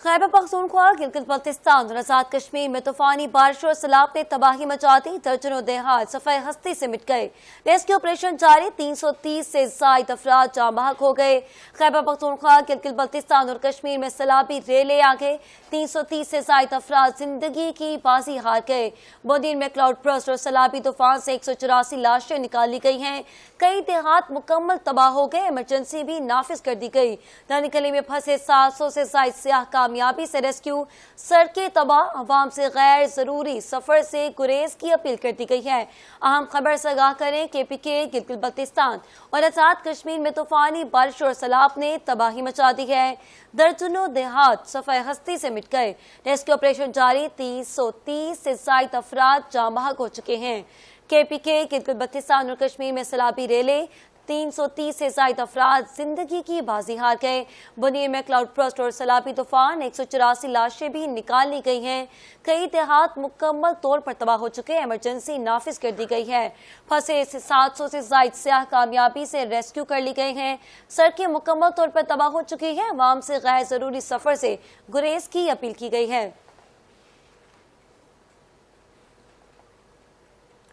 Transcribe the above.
खैबर पख्तूनख्वा, गिलगित बल्तिस्तान और आजाद कश्मीर में तूफानी बारिश और सैलाब ने तबाही मचा दी। दर्जनों देहात सफाई हस्ती से मिट गए। रेस्क्यू ऑपरेशन जारी, 330 से ज्यादा अफराद जाँ बहक हो गए। खैबर पख्तूनख्वा, गिलगित बल्तिस्तान और कश्मीर में सैलाबी रेले आ गए। 330 से ज्यादा अफराद जिंदगी की बाजी हार गए। बोदीन में क्लाउड बर्स्ट और सैलाबी तूफान से 184 लाशें निकाली गई हैं। कई देहात मुकम्मल तबाह हो गए। इमरजेंसी भी नाफिज कर दी गई। नानी गली में फंसे 700 से ज्यादा सियाह कामयाबी से रेस्क्यू। सड़कें तबाह, अवाम से गैर जरूरी सफर से गुरेज की अपील कर दी गई है। अहम खबर से आगाह करें, KPK, गिलगित बल्तिस्तान और आजाद कश्मीर में तूफानी बारिश और सैलाब ने तबाही मचा दी है। दर्जनों देहात सफाई हस्ती से मिट गए। रेस्क्यू ऑपरेशन जारी, 330 से ज्यादा अफराद जाँ बहक हो चुके हैं। KPK, गिलगित बल्तिस्तान और कश्मीर में सैलाबी रेले, 330 से ज्यादा अफराद जिंदगी की बाजी हार गए। बुनीर में क्लाउड बर्स्ट और सैलाबी तूफान, 184 लाशें भी निकाल ली गई हैं। कई देहात मुकम्मल तौर पर तबाह हो चुके हैं। इमरजेंसी नाफिज कर दी गई है। फंसे 700 से ज्यादा सियाह कामयाबी से रेस्क्यू कर ली गए हैं। सड़कें मुकम्मल तौर पर तबाह हो चुकी हैं। अवाम से गैर जरूरी सफर से गुरेज की अपील की गई है।